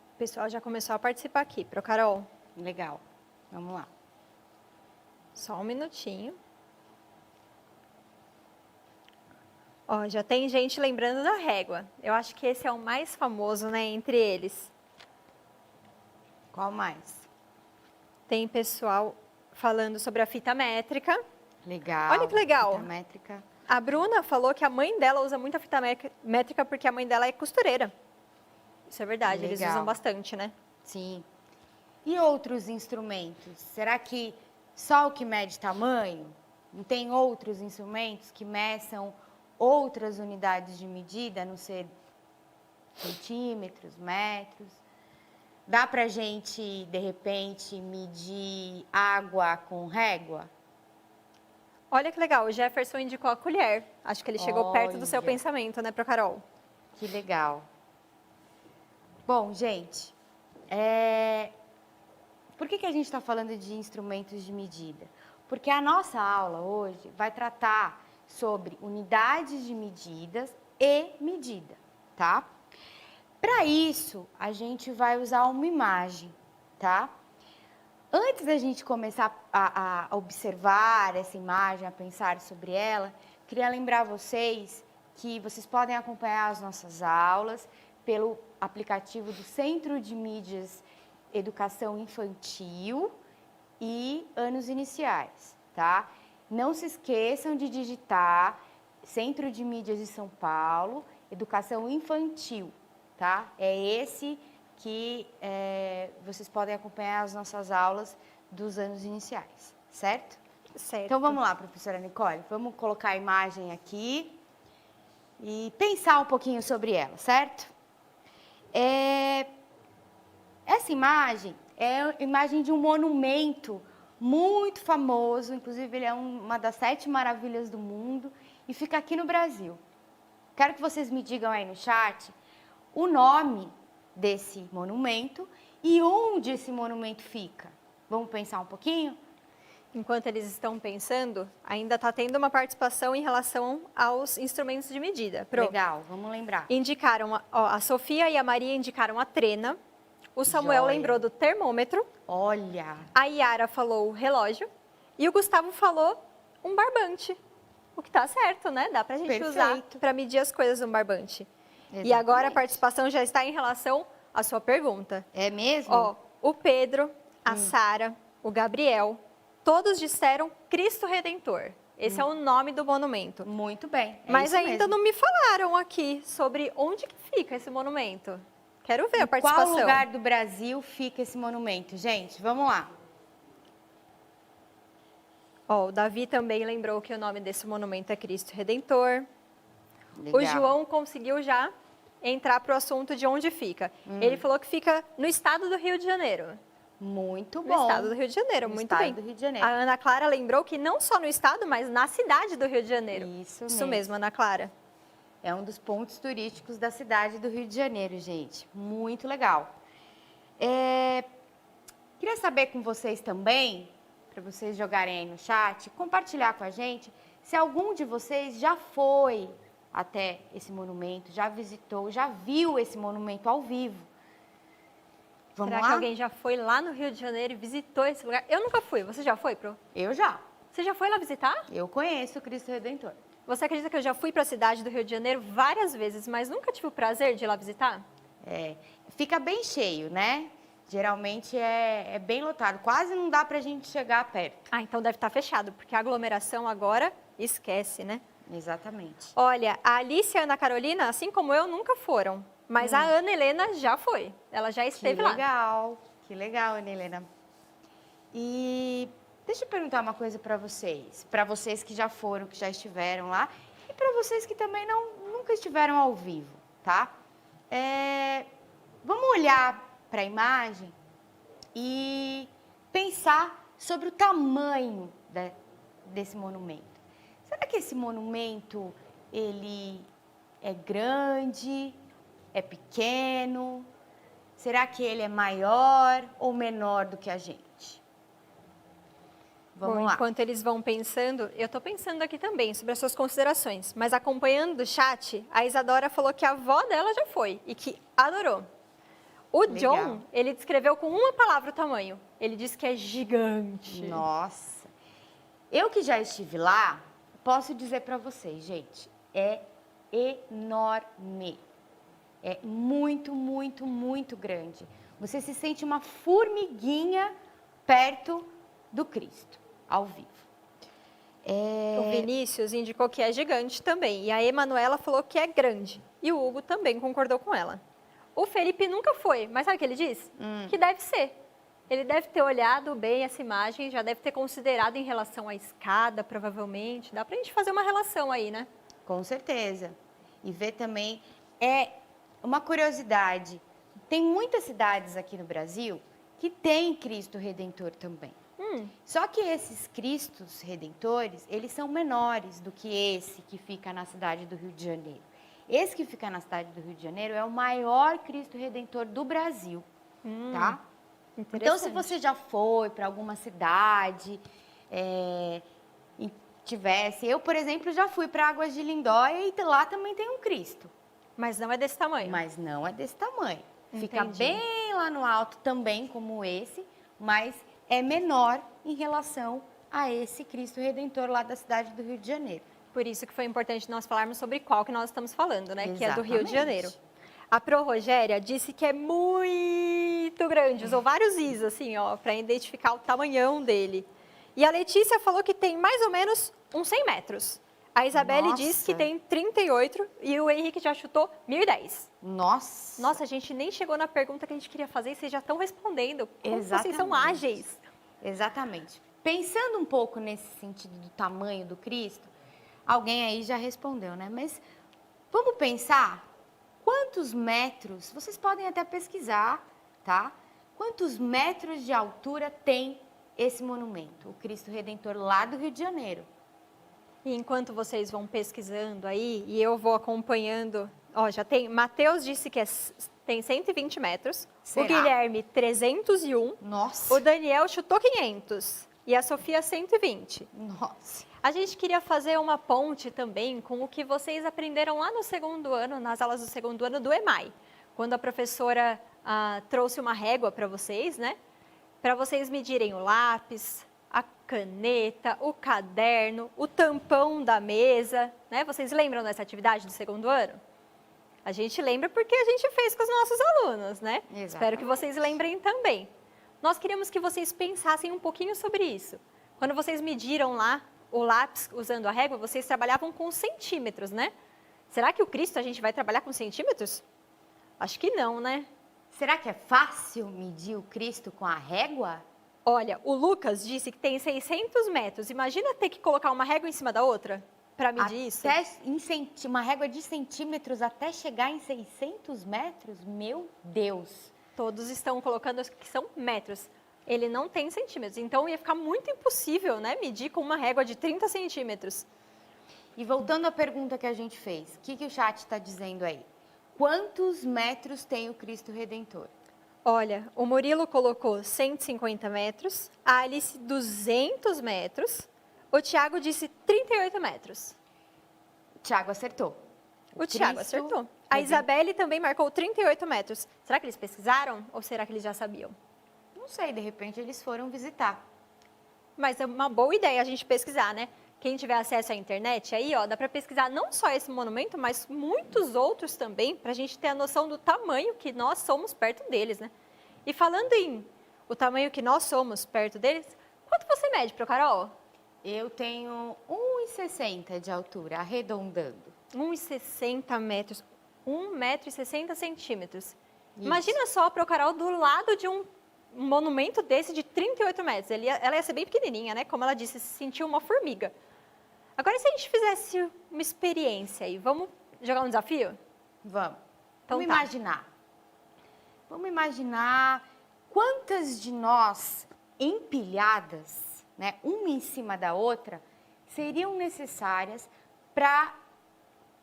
O pessoal já começou a participar aqui, pro Carol. Legal. Vamos lá. Só um minutinho. Ó, já tem gente lembrando da régua. Eu acho que esse é o mais famoso, né, entre eles. Qual mais? Tem pessoal falando sobre a fita métrica. Legal. Olha que legal. Fita métrica. A Bruna falou que a mãe dela usa muito a fita métrica porque a mãe dela é costureira. Isso é verdade, eles Legal. usam bastante, né? Sim. E outros instrumentos? Será que só o que mede tamanho? Não tem outros instrumentos que meçam outras unidades de medida, a não ser centímetros, metros? Dá pra gente, de repente, medir água com régua? Olha que legal, o Jefferson indicou a colher. Acho que ele chegou perto do seu Olha. pensamento, né, pro Carol? Que legal. Bom, gente, por que a gente está falando de instrumentos de medida? Porque a nossa aula hoje vai tratar sobre unidades de medidas e medida, tá? Para isso, a gente vai usar uma imagem, tá? Antes da gente começar a observar essa imagem, a pensar sobre ela, queria lembrar vocês que vocês podem acompanhar as nossas aulas pelo aplicativo do Centro de Mídias Educação Infantil e Anos Iniciais, tá? Não se esqueçam de digitar Centro de Mídias de São Paulo, Educação Infantil, tá? É esse que vocês podem acompanhar as nossas aulas dos anos iniciais, certo? Certo. Então vamos lá, professora Nicole, vamos colocar a imagem aqui e pensar um pouquinho sobre ela, certo? Essa imagem é a imagem de um monumento muito famoso, inclusive ele é uma das 7 maravilhas do mundo e fica aqui no Brasil. Quero que vocês me digam aí no chat o nome desse monumento e onde esse monumento fica. Vamos pensar um pouquinho? Enquanto eles estão pensando, ainda está tendo uma participação em relação aos instrumentos de medida. Legal, vamos lembrar. Indicaram, a Sofia e a Maria indicaram a trena, o Samuel Joia. lembrou do termômetro, Olha, a Yara falou o relógio e o Gustavo falou um barbante. O que tá certo, né? Dá pra gente usar Perfeito. para medir as coisas um barbante. E agora a Exatamente. participação já está em relação à sua pergunta. É mesmo? Ó, o Pedro, a Sara, o Gabriel, todos disseram Cristo Redentor. Esse é o nome do monumento. Muito bem. É Mas isso ainda mesmo. não me falaram aqui sobre onde que fica esse monumento. Quero ver a participação. Qual lugar do Brasil fica esse monumento? Gente, vamos lá. Ó, o Davi também lembrou que o nome desse monumento é Cristo Redentor. Legal. O João conseguiu já entrar para o assunto de onde fica. Ele falou que fica no estado do Rio de Janeiro. Muito No bom. estado do Rio de Janeiro, No muito estado bem. do Rio de Janeiro. A Ana Clara lembrou que não só no estado, mas na cidade do Rio de Janeiro. Isso mesmo, Ana Clara. É um dos pontos turísticos da cidade do Rio de Janeiro, gente. Muito legal. Queria saber com vocês também, para vocês jogarem aí no chat, compartilhar com a gente, se algum de vocês já foi até esse monumento, já visitou, já viu esse monumento ao vivo. Vamos Será lá? que alguém já foi lá no Rio de Janeiro e visitou esse lugar? Eu nunca fui. Você já foi, Pro? Eu já. Você já foi lá visitar? Eu conheço o Cristo Redentor. Você acredita que eu já fui para a cidade do Rio de Janeiro várias vezes, mas nunca tive o prazer de ir lá visitar? Fica bem cheio, né? Geralmente é bem lotado. Quase não dá pra gente chegar perto. Ah, então deve estar fechado, porque a aglomeração agora esquece, né? Exatamente. Olha, a Alice e a Ana Carolina, assim como eu, nunca foram. Mas a Ana Helena já foi. Ela já esteve lá. Que legal, Ana Helena. E deixa eu perguntar uma coisa para vocês que já foram, que já estiveram lá, e para vocês que também nunca estiveram ao vivo, tá? Vamos olhar para a imagem e pensar sobre o tamanho desse monumento. Será que esse monumento, ele é grande, é pequeno? Será que ele é maior ou menor do que a gente? Vamos Bom, lá. enquanto eles vão pensando, eu estou pensando aqui também sobre as suas considerações. Mas acompanhando do chat, a Isadora falou que a avó dela já foi e que adorou. O Legal. John, ele descreveu com uma palavra o tamanho. Ele disse que é gigante. Nossa. Eu que já estive lá, posso dizer para vocês, gente, é enorme. É muito, muito, muito grande. Você se sente uma formiguinha perto do Cristo, ao vivo. O Vinícius indicou que é gigante também. E a Emanuela falou que é grande. E o Hugo também concordou com ela. O Felipe nunca foi, mas sabe o que ele disse? Que deve ser. Ele deve ter olhado bem essa imagem, já deve ter considerado em relação à escada, provavelmente. Dá pra gente fazer uma relação aí, né? Com certeza. E ver também, uma curiosidade, tem muitas cidades aqui no Brasil que tem Cristo Redentor também. Só que esses Cristos Redentores, eles são menores do que esse que fica na cidade do Rio de Janeiro. Esse que fica na cidade do Rio de Janeiro é o maior Cristo Redentor do Brasil, tá? Então, se você já foi para alguma cidade, e tivesse... Eu, por exemplo, já fui para Águas de Lindóia e lá também tem um Cristo. Mas não é desse tamanho. Mas não é desse tamanho. Fica Entendi. bem lá no alto também, como esse, mas é menor em relação a esse Cristo Redentor lá da cidade do Rio de Janeiro. Por isso que foi importante nós falarmos sobre qual que nós estamos falando, né? Que é do Rio de Exatamente. Janeiro. A Pro Rogéria disse que é muito grande, usou vários is, assim, ó, para identificar o tamanhão dele. E a Letícia falou que tem mais ou menos uns 100 metros. A Isabelle Nossa. disse que tem 38 e o Henrique já chutou 1010. Nossa! Nossa, a gente nem chegou na pergunta que a gente queria fazer e vocês já estão respondendo. Como vocês são Exatamente. ágeis. Exatamente. Pensando um pouco nesse sentido do tamanho do Cristo, alguém aí já respondeu, né? Mas vamos pensar quantos metros, vocês podem até pesquisar, tá? Quantos metros de altura tem esse monumento, o Cristo Redentor lá do Rio de Janeiro? E enquanto vocês vão pesquisando aí, e eu vou acompanhando, ó, já tem, Mateus disse que tem 120 metros, Será? o Guilherme 301, Nossa! o Daniel chutou 500 e a Sofia 120. Nossa! A gente queria fazer uma ponte também com o que vocês aprenderam lá no segundo ano, nas aulas do segundo ano do EMAI, quando a professora trouxe uma régua para vocês, né? Para vocês medirem o lápis, a caneta, o caderno, o tampão da mesa, né? Vocês lembram dessa atividade do segundo ano? A gente lembra porque a gente fez com os nossos alunos, né? Exatamente. Espero que vocês lembrem também. Nós queríamos que vocês pensassem um pouquinho sobre isso. Quando vocês mediram lá o lápis usando a régua, vocês trabalhavam com centímetros, né? Será que o Cristo a gente vai trabalhar com centímetros? Acho que não, né? Será que é fácil medir o Cristo com a régua? Olha, o Lucas disse que tem 600 metros. Imagina ter que colocar uma régua em cima da outra para medir isso. Até uma régua de centímetros até chegar em 600 metros? Meu Deus! Todos estão colocando que são metros. Ele não tem centímetros. Então ia ficar muito impossível, né? Medir com uma régua de 30 centímetros. E voltando à pergunta que a gente fez, o que o chat está dizendo aí? Quantos metros tem o Cristo Redentor? Olha, o Murilo colocou 150 metros, a Alice 200 metros, O Tiago disse 38 metros. O Tiago acertou. O Tiago Cristo acertou. A Isabelle também marcou 38 metros. Será que eles pesquisaram ou será que eles já sabiam? Não sei, de repente eles foram visitar. Mas é uma boa ideia a gente pesquisar, né? Quem tiver acesso à internet, aí, ó, dá para pesquisar não só esse monumento, mas muitos outros também, para a gente ter a noção do tamanho que nós somos perto deles, né? E falando em o tamanho que nós somos perto deles, quanto você mede, Pro Carol? Eu tenho 1,60 de altura, arredondando. 1,60 metros. 1,60 centímetros. Imagina só a Pro Carol do lado de um monumento desse de 38 metros. Ela ia ser bem pequenininha, né? Como ela disse, se sentiu uma formiga. Agora, se a gente fizesse uma experiência aí, vamos jogar um desafio? Vamos. Então Vamos tá. imaginar. Vamos imaginar quantas de nós empilhadas, né, uma em cima da outra, seriam necessárias para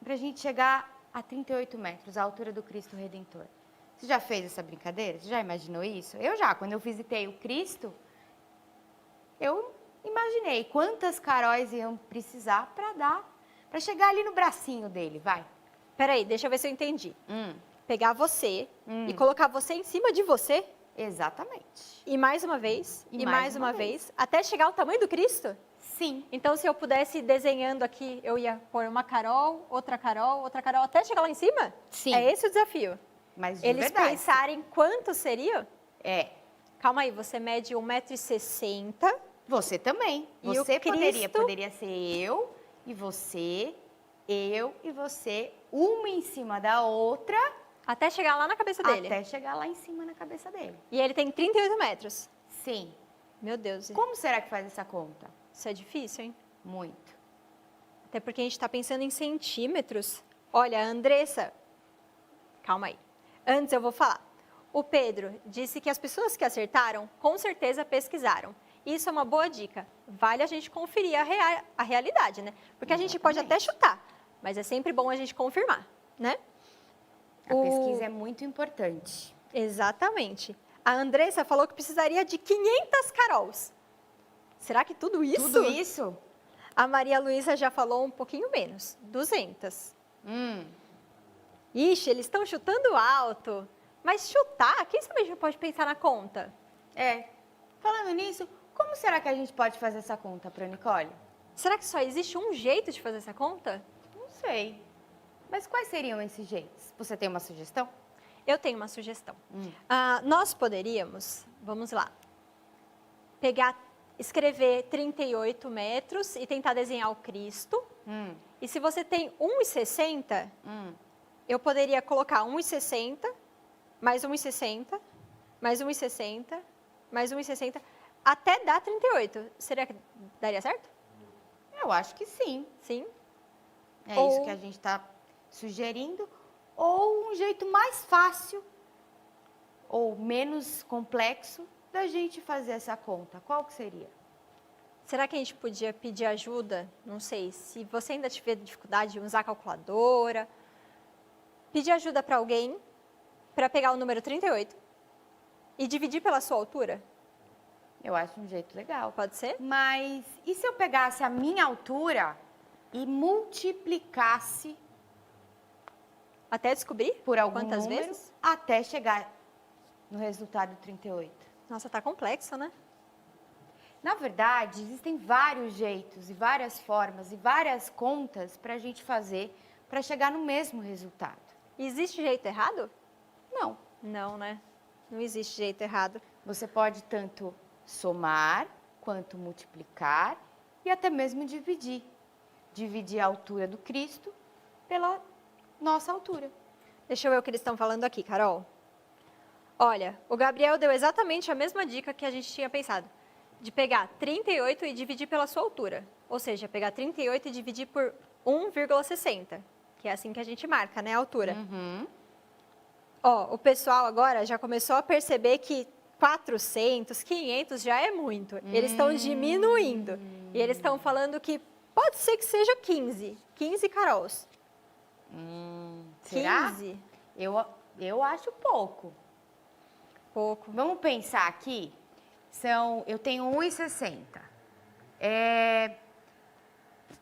a gente chegar a 38 metros, a altura do Cristo Redentor. Você já fez essa brincadeira? Você já imaginou isso? Eu já. Quando eu visitei o Cristo, eu imaginei quantas caróis iam precisar para chegar ali no bracinho dele, vai. Peraí, deixa eu ver se eu entendi. Hum. Pegar você e colocar você em cima de você Exatamente. e mais uma vez, E e mais mais uma uma vez, até chegar ao tamanho do Cristo? Sim. Então, se eu pudesse ir desenhando aqui, eu ia pôr uma Carol, outra Carol, até chegar lá em cima? Sim. É esse o desafio. Mas de Eles verdade. pensarem quanto seria? É. Calma aí, você mede 1,60 m. Você também. E o Você Cristo? poderia ser eu e você, uma em cima da outra, Até chegar lá na cabeça dele. até chegar lá em cima na cabeça dele. E ele tem 38 metros. Sim. Meu Deus, Como será que faz essa conta? isso é difícil, hein? Muito. Até porque a gente está pensando em centímetros. Olha, Andressa, calma aí. Antes eu vou falar. O Pedro disse que as pessoas que acertaram, com certeza pesquisaram. Isso é uma boa dica. Vale a gente conferir a realidade, né? Porque a gente pode até chutar, mas é sempre bom a gente confirmar, né? A pesquisa é muito importante. Exatamente. A Andressa falou que precisaria de 500 carols. Será que tudo isso? Tudo isso? A Maria Luísa já falou um pouquinho menos, 200. Ixi, eles estão chutando alto. Mas chutar, quem sabe a gente pode pensar na conta? É. Falando nisso, como será que a gente pode fazer essa conta, para Nicole? Será que só existe um jeito de fazer essa conta? Não sei. Mas quais seriam esses jeitos? Você tem uma sugestão? Eu tenho uma sugestão. Nós poderíamos, vamos lá, escrever 38 metros e tentar desenhar o Cristo. E se você tem 1,60, eu poderia colocar 1,60, mais 1,60, mais 1,60, mais 1,60, até dar 38. Será que daria certo? Eu acho que sim. Sim? É isso que a gente está sugerindo. Ou um jeito mais fácil ou menos complexo da gente fazer essa conta. Qual que seria? Será que a gente podia pedir ajuda? Não sei, se você ainda tiver dificuldade de usar a calculadora, pedir ajuda para alguém para pegar o número 38 e dividir pela sua altura? Eu acho um jeito legal. Pode ser? Mas e se eu pegasse a minha altura e multiplicasse Até descobrir por algum quantas número vezes? até chegar no resultado 38? Nossa, tá complexo, né? Na verdade, existem vários jeitos e várias formas e várias contas para a gente fazer para chegar no mesmo resultado. Existe jeito errado? Não. Não, né? Não existe jeito errado. Você pode tanto somar quanto multiplicar e até mesmo dividir. Dividir a altura do Cristo pela nossa altura. Deixa eu ver o que eles estão falando aqui, Carol. Olha, o Gabriel deu exatamente a mesma dica que a gente tinha pensado. De pegar 38 e dividir pela sua altura. Ou seja, pegar 38 e dividir por 1,60. Que é assim que a gente marca, né, a altura. Ó, o pessoal agora já começou a perceber que 400, 500 já é muito. Eles estão diminuindo. E eles estão falando que pode ser que seja 15. 15 carols. Será? 15? Eu acho pouco. Pouco. Vamos pensar aqui. Eu tenho 1,60.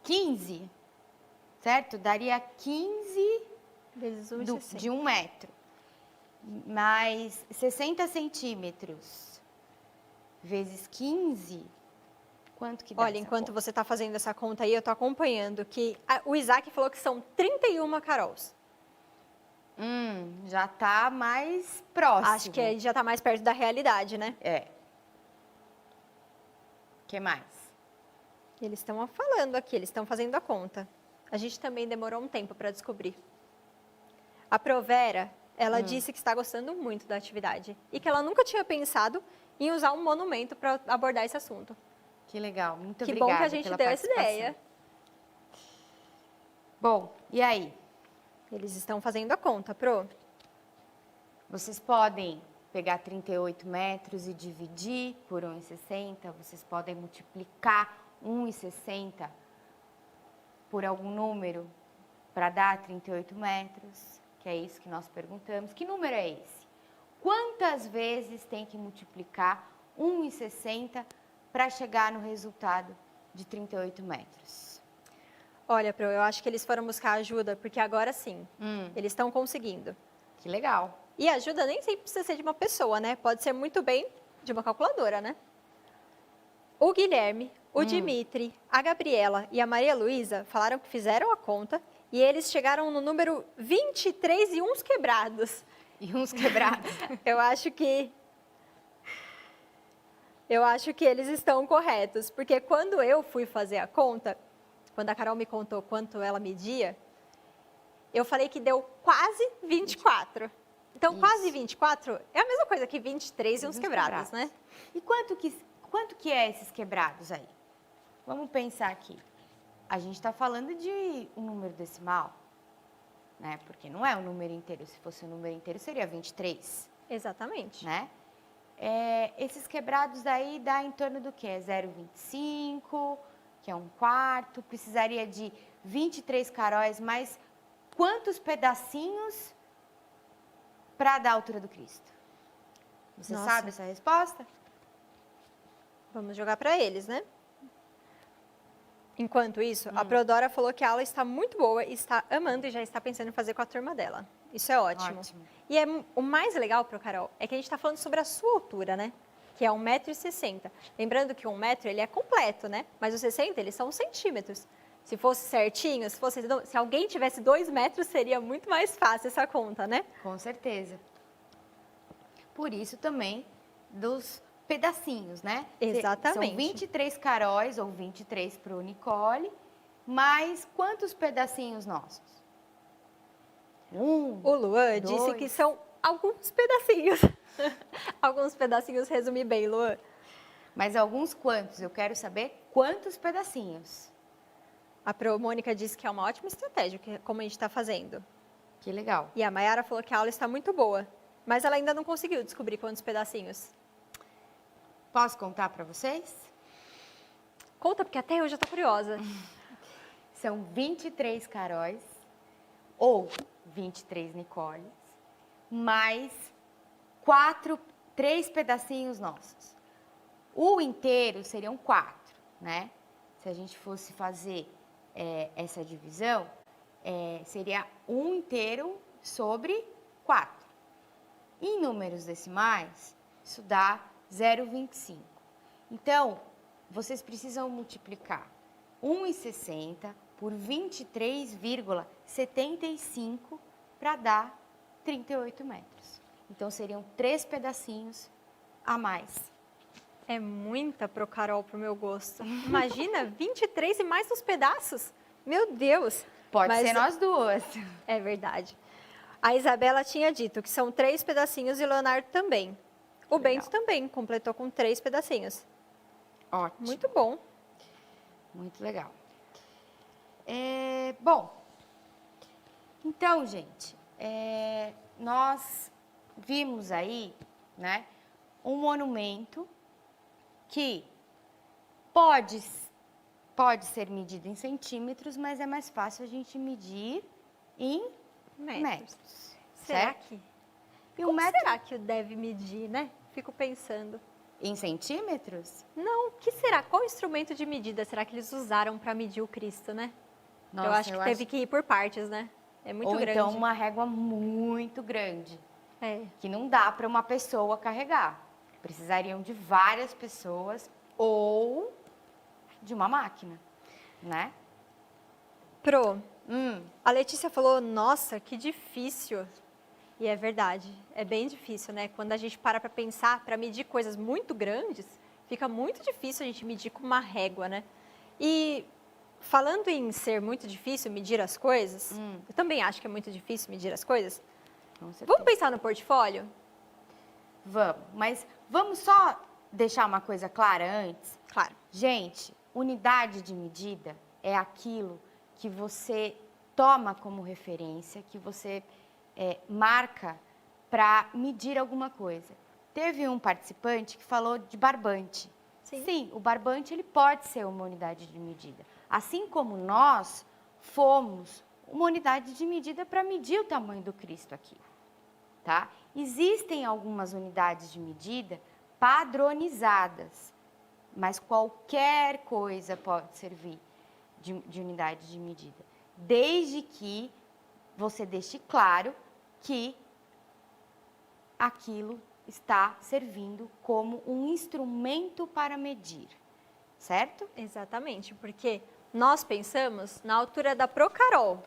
15, certo? Daria 15 Vezes 1,60. de 1 metro. Mais 60 centímetros vezes 15, quanto que dá Olha, essa enquanto conta? você está fazendo essa conta aí, eu estou acompanhando que o Isaac falou que são 31 Carols. Já tá mais próximo. Acho que aí já está mais perto da realidade, né? É. O que mais? Eles estão falando aqui, eles estão fazendo a conta. A gente também demorou um tempo para descobrir. A Provera, ela disse que está gostando muito da atividade e que ela nunca tinha pensado em usar um monumento para abordar esse assunto. Que legal, muito Que obrigada bom que a gente pela deu essa participação. ideia. Bom, e aí? Eles estão fazendo a conta, Pro. Vocês podem pegar 38 metros e dividir por 1,60. Vocês podem multiplicar 1,60 por algum número para dar 38 metros, que é isso que nós perguntamos. Que número é esse? Quantas vezes tem que multiplicar 1,60 para chegar no resultado de 38 metros? Olha, Pro, eu acho que eles foram buscar ajuda, porque agora sim, eles estão conseguindo. Que legal. E ajuda nem sempre precisa ser de uma pessoa, né? Pode ser muito bem de uma calculadora, né? O Guilherme, o Dimitri, a Gabriela e a Maria Luísa falaram que fizeram a conta e eles chegaram no número 23 e uns quebrados. E uns quebrados. Eu acho que eles estão corretos, porque quando eu fui fazer a conta, quando a Carol me contou quanto ela media, eu falei que deu quase 24. Então, Isso. quase 24 é a mesma coisa que 23 e uns quebrados, né? E quanto que é esses quebrados aí? Vamos pensar aqui. A gente está falando de um número decimal, né? Porque não é um número inteiro. Se fosse um número inteiro, seria 23, Exatamente. né? Esses quebrados aí dá em torno do quê? 0,25, que é 1/4. Precisaria de 23 caróis, mais quantos pedacinhos para dar a altura do Cristo? Você Nossa. sabe essa resposta? Vamos jogar para eles, né? Enquanto isso, a Prodora falou que a aula está muito boa, está amando e já está pensando em fazer com a turma dela. Isso é ótimo. Ótimo. E o mais legal, Pro Carol, é que a gente está falando sobre a sua altura, né? Que é 1,60 m. Lembrando que 1 metro, ele é completo, né? Mas os 60, eles são centímetros. Se fosse certinho, se alguém tivesse 2 metros, seria muito mais fácil essa conta, né? Com certeza. Por isso também dos pedacinhos, né? Exatamente. São 23 caróis, ou 23 para o Nicole, mas quantos pedacinhos nossos? O Luan disse 2. que são alguns pedacinhos. Alguns pedacinhos, resume bem, Luan. Mas alguns quantos? Eu quero saber quantos pedacinhos. A Pro Mônica disse que é uma ótima estratégia, como a gente está fazendo. Que legal. E a Mayara falou que a aula está muito boa, mas ela ainda não conseguiu descobrir quantos pedacinhos. Posso contar para vocês? Conta, porque até eu já estou curiosa. São 23 caróis, ou 23 Nicoles, mais 3 pedacinhos nossos. O inteiro seriam 4, né? Se a gente fosse fazer essa divisão, seria 1 inteiro sobre 4. Em números decimais, isso dá 0,25. Então, vocês precisam multiplicar 1,60 por 23,75 para dar 38 metros. Então, seriam 3 pedacinhos a mais. É muita Pro Carol pro meu gosto. Imagina, 23 e mais uns pedaços. Meu Deus. Pode Mas ser nós duas. É verdade. A Isabela tinha dito que são 3 pedacinhos e o Leonardo também. O Bento também completou com 3 pedacinhos. Ótimo. Muito bom. Muito legal. Bom, então, gente, nós vimos aí, né, um monumento que pode ser medido em centímetros, mas é mais fácil a gente medir em metros. Será certo? que? E Como será que deve medir, né? Fico pensando. Em centímetros? Não, o que será? Qual instrumento de medida será que eles usaram para medir o Cristo, né? Nossa, eu acho que teve que ir por partes, né? É muito Ou grande. então uma régua muito grande, É. que não dá para uma pessoa carregar. Precisariam de várias pessoas ou de uma máquina, né? Pro, a Letícia falou, nossa, que difícil. E é verdade, é bem difícil, né? Quando a gente para pensar, para medir coisas muito grandes, fica muito difícil a gente medir com uma régua, né? E falando em ser muito difícil medir as coisas, eu também acho que é muito difícil medir as coisas. Com certeza. Vamos pensar no portfólio? Vamos, mas vamos só deixar uma coisa clara antes? Claro. Gente, unidade de medida é aquilo que você toma como referência, que você marca para medir alguma coisa. Teve um participante que falou de barbante. Sim, o barbante ele pode ser uma unidade de medida. Assim como nós fomos uma unidade de medida para medir o tamanho do Cristo aqui, tá? Existem algumas unidades de medida padronizadas, mas qualquer coisa pode servir de unidade de medida, desde que você deixe claro que aquilo está servindo como um instrumento para medir, certo? Exatamente, porque nós pensamos na altura da Procarol.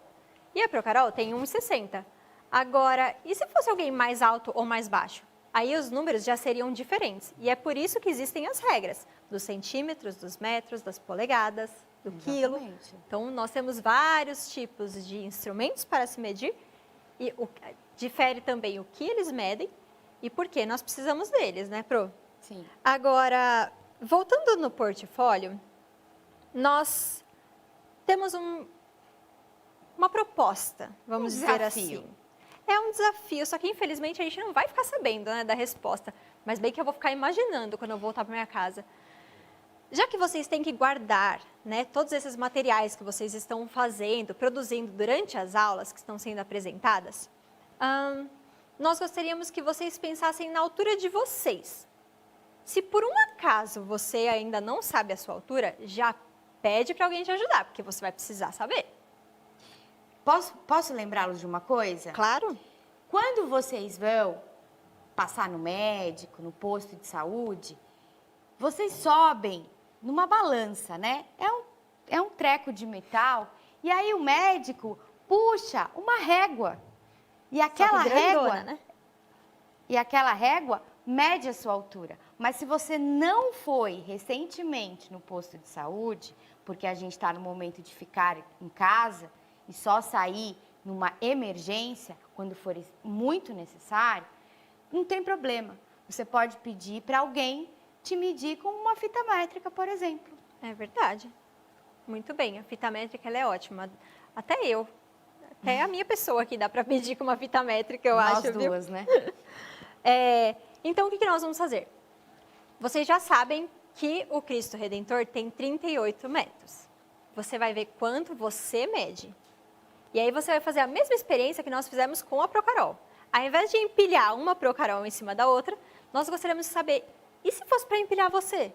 E a Procarol tem 1,60. Agora, e se fosse alguém mais alto ou mais baixo? Aí os números já seriam diferentes. E é por isso que existem as regras dos centímetros, dos metros, das polegadas, do quilo. Então, nós temos vários tipos de instrumentos para se medir. E difere também o que eles medem e por que nós precisamos deles, né, Pro? Sim. Agora, voltando no portfólio, nós temos uma proposta, vamos dizer assim. É um desafio, só que infelizmente a gente não vai ficar sabendo, né, da resposta. Mas bem que eu vou ficar imaginando quando eu voltar para minha casa. Já que vocês têm que guardar, né, todos esses materiais que vocês estão fazendo, produzindo durante as aulas que estão sendo apresentadas, nós gostaríamos que vocês pensassem na altura de vocês. Se por um acaso você ainda não sabe a sua altura, já pede para alguém te ajudar, porque você vai precisar saber. Posso lembrá-los de uma coisa? Claro. Quando vocês vão passar no médico, no posto de saúde, vocês sobem numa balança, né? É um treco de metal e aí o médico puxa uma régua. E aquela régua, né? E aquela régua mede a sua altura. Mas se você não foi recentemente no posto de saúde, porque a gente está no momento de ficar em casa e só sair numa emergência, quando for muito necessário, não tem problema. Você pode pedir para alguém te medir com uma fita métrica, por exemplo. É verdade. Muito bem, a fita métrica ela é ótima. Até a minha pessoa aqui dá para medir com uma fita métrica, eu acho. Nós duas, né? Então, o que nós vamos fazer? Vocês já sabem que o Cristo Redentor tem 38 metros. Você vai ver quanto você mede. E aí você vai fazer a mesma experiência que nós fizemos com a Procarol. Ao invés de empilhar uma Procarol em cima da outra, nós gostaríamos de saber, e se fosse para empilhar você?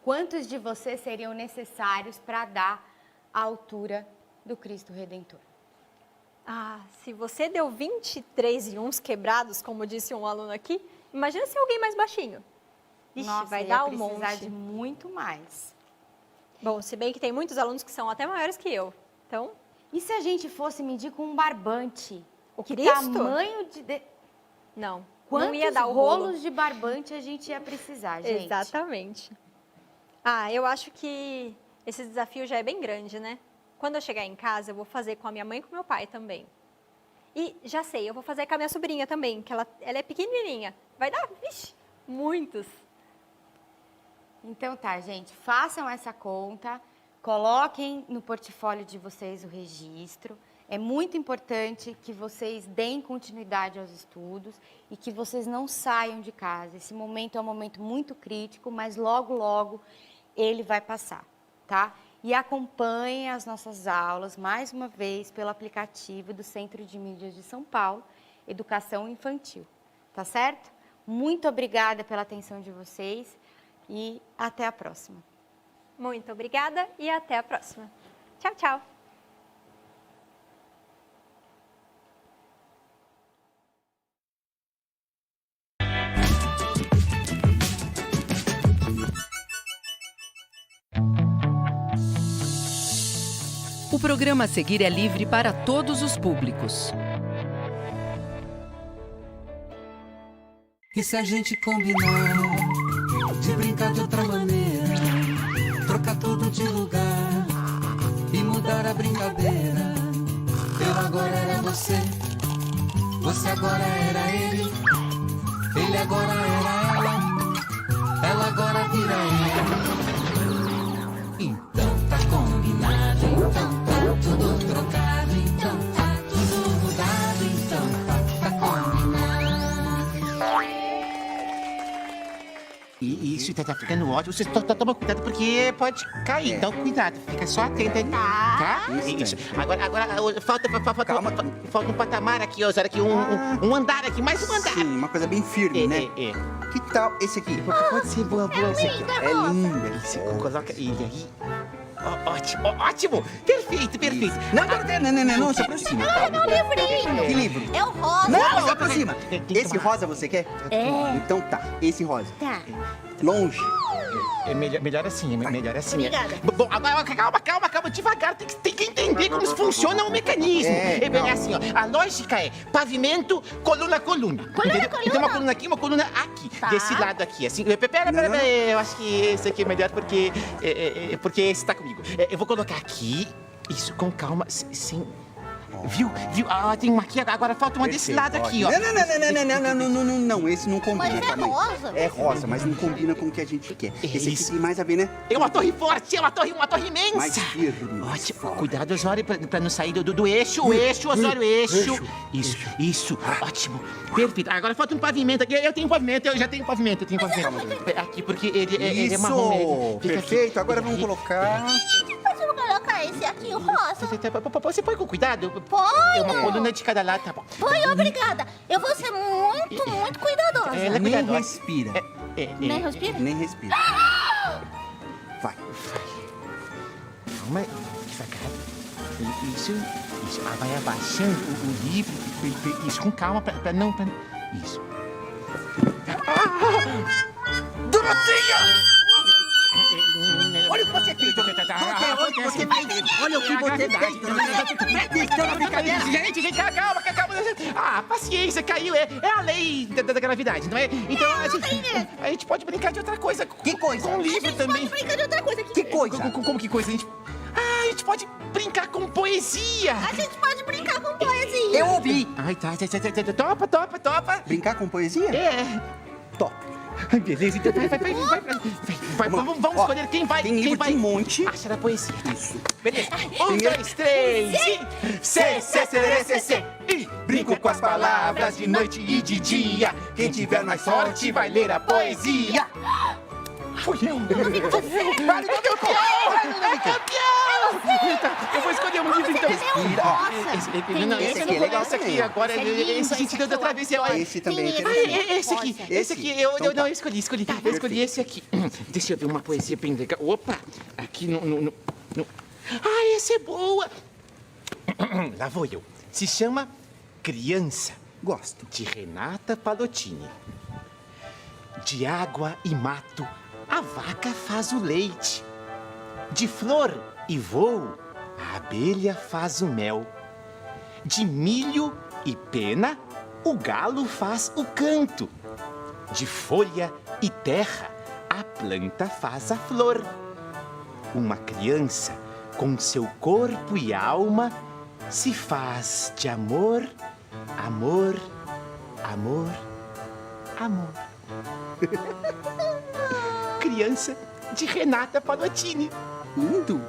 Quantos de vocês seriam necessários para dar a altura do Cristo Redentor? Se você deu 23 e uns quebrados, como disse um aluno aqui, imagina se alguém mais baixinho. Ixi, Nossa, vai dar um precisar monte. de muito mais. Bom, se bem que tem muitos alunos que são até maiores que eu. Então, E se a gente fosse medir com um barbante? o Cristo? Tamanho de... Não, Quantos não ia dar o rolo. rolos de barbante a gente ia precisar, gente? Exatamente. Eu acho que esse desafio já é bem grande, né? Quando eu chegar em casa, eu vou fazer com a minha mãe e com o meu pai também. E já sei, eu vou fazer com a minha sobrinha também, que ela é pequenininha. Vai dar, muitos. Então tá, gente, façam essa conta, coloquem no portfólio de vocês o registro. É muito importante que vocês deem continuidade aos estudos e que vocês não saiam de casa. Esse momento é um momento muito crítico, mas logo, logo ele vai passar, tá? E acompanhem as nossas aulas, mais uma vez, pelo aplicativo do Centro de Mídias de São Paulo, Educação Infantil, tá certo? Muito obrigada pela atenção de vocês e até a próxima. Muito obrigada e até a próxima. Tchau, tchau. O programa a seguir é livre para todos os públicos. E se a gente combinar de brincar de outra maneira, trocar tudo de lugar e mudar a brincadeira? Eu agora era você, você agora era ele agora era ela agora vira ele. Então tá combinado, então tá tudo trocado, então tá tudo mudado, então tá combinado. E isso tá ficando ótimo. Você toma cuidado porque pode cair. Então, cuidado. Fica só atento aí. Tá? Isso. Agora falta um patamar aqui, ó. Aqui, um andar aqui, mais um andar. Sim, uma coisa bem firme, né? Que tal esse aqui? Pode ser boa esse aqui. É linda. Isso, coloca ele aí. Ótimo! Perfeito. Não, se aproxima. Ah, meu livrinho. Que livro? É o rosa. Não, se aproxima. Esse rosa você quer? Então tá, esse rosa. Tá. Longe. É melhor assim, melhor assim. Obrigada. Bom, agora calma, devagar. Tem que entender como funciona o mecanismo. É assim, ó. A lógica é pavimento, coluna. Coluna. Então uma coluna aqui, uma coluna aqui. Tá. Desse lado aqui, assim. Pera. Eu acho que esse aqui é melhor porque esse tá comigo. Eu vou colocar aqui, isso, com calma, sem... Viu? Tem uma aqui, agora falta uma desse lado aqui, ó. Não, esse não combina. Mas é rosa. É rosa, mas não combina com o que a gente quer. Esse aqui tem mais a ver, né? É uma torre forte, uma torre imensa. Mais firme. Ótimo. Cuidado, Osório, pra não sair do eixo. Osório, eixo. Isso. Ótimo. Perfeito. Agora falta um pavimento aqui. Eu já tenho pavimento. Aqui, porque ele é marrom. Perfeito. Agora vamos colocar... Você não colocar esse aqui, o rosa? Você põe com cuidado? Põe. É uma coluna de cada lado, tá bom. Põe, obrigada. Eu vou ser muito cuidadosa. Nem respira. Nem respira? Nem respira. Vai. Calma, devagar. Isso. Vai abaixando o livro. Isso, com calma, pra não... Isso. Doroteia! Olha o que você fez! Olha o que você fez! Tá brincadeira? Gente, calma! Paciência, caiu. É a lei da gravidade, não é? Então a gente pode brincar de outra coisa. Que coisa? Com livro também. Pode brincar de outra coisa. Que coisa? Como que coisa? A gente pode brincar com poesia. A gente pode brincar com poesia. Eu ouvi! Ai, tá. Topa. Brincar com poesia? É. Top! Beleza, então vai. Vamos escolher quem vai. Tem livro de monte. Achar a poesia. Isso. Beleza. 1, 2, 3 e... C. E brinco com as palavras de noite e de dia. Quem tiver mais sorte vai ler a poesia. Fui eu. É campeão! Eu vou escolher um livro, então. Esse aqui é legal. Esse aqui, agora, esse a gente deu da outra vez. Esse também é interessante. Esse aqui, eu escolhi esse aqui. Deixa eu ver uma poesia bem legal. Opa, aqui no... essa é boa. Lá vou eu. Se chama Criança. Gosto. De Renata Palottini. De água e mato, a vaca faz o leite. De flor e voo, a abelha faz o mel. De milho e pena, o galo faz o canto. De folha e terra, a planta faz a flor. Uma criança, com seu corpo e alma, se faz de amor. Criança, de Renata Palottini. Lindo!